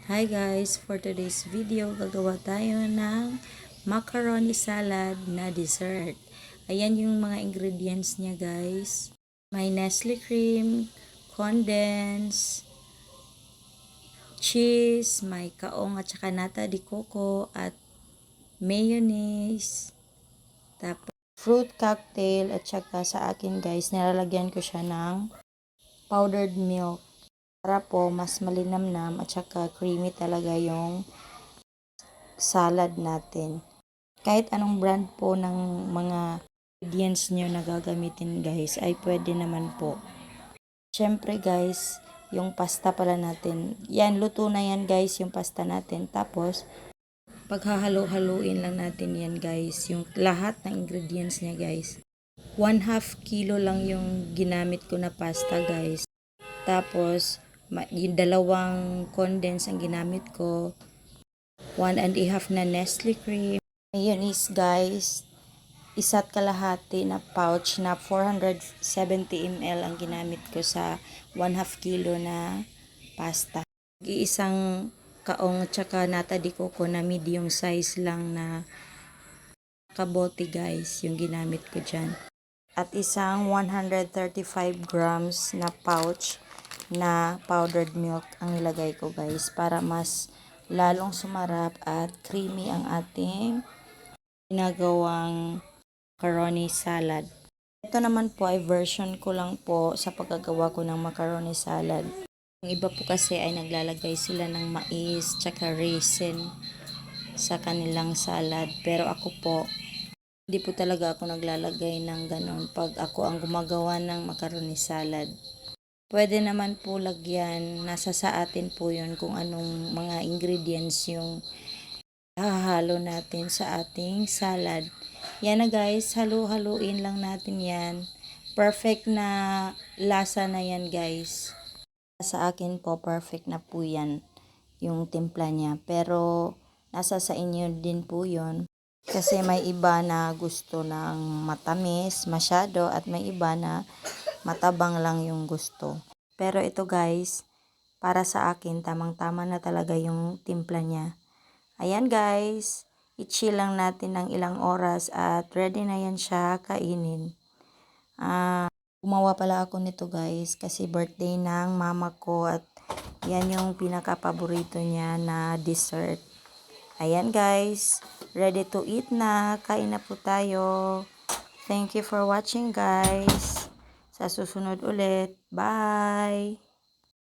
Hi guys! For today's video, gagawa tayo ng macaroni salad na dessert. Ayan yung mga ingredients niya guys. May Nestle cream, condensed, cheese, may kaong at saka nata de coco at mayonnaise. Tapos fruit cocktail at saka sa akin guys, nilalagyan ko siya ng powdered milk. Para po mas malinamnam at saka creamy talaga yung salad natin. Kahit anong brand po ng mga ingredients nyo na gagamitin guys ay pwede naman po. Syempre guys, yung pasta pala natin. Yan, luto na yan guys yung pasta natin. Tapos, paghahalo-haluin lang natin yan guys. Yung lahat ng ingredients niya guys. 1/2 kilo lang yung ginamit ko na pasta guys. Tapos, yung dalawang condense ang ginamit ko. 1.5 na Nestle cream. Ngayon is guys, isa't kalahati na pouch na 470 ml ang ginamit ko sa 1/2 kilo na pasta. Iisang kaong tsaka nata de coco na medium size lang na kabote guys yung ginamit ko dyan. At isang 135 grams na pouch na powdered milk ang nilagay ko guys para mas lalong sumarap at creamy ang ating ginagawang macaroni salad. Ito naman po ay version ko lang po sa paggagawa ko ng macaroni salad. Yung iba po kasi ay naglalagay sila ng mais tsaka raisin sa kanilang salad. Pero ako po, hindi po talaga ako naglalagay ng ganon pag ako ang gumagawa ng macaroni salad. Pwede naman po lagyan, nasa sa atin po yun kung anong mga ingredients yung hahalo natin sa ating salad. Yan na guys, halu-haluin lang natin yan. Perfect na lasa na yan guys. Sa akin po, perfect na po yan yung timpla niya. Pero, nasa sa inyo din po yun. Kasi may iba na gusto ng matamis masyado at may iba na matabang lang yung gusto. Pero ito guys, para sa akin, tamang-tama na talaga yung timpla niya. Ayan guys, i-chill lang natin ng ilang oras at ready na yan siya kainin. Gumawa pala ako nito guys kasi birthday ng mama ko at yan yung pinaka-paborito niya na dessert. Ayan guys, ready to eat na. Kain na po tayo. Thank you for watching guys. Sa susunod ulit. Bye!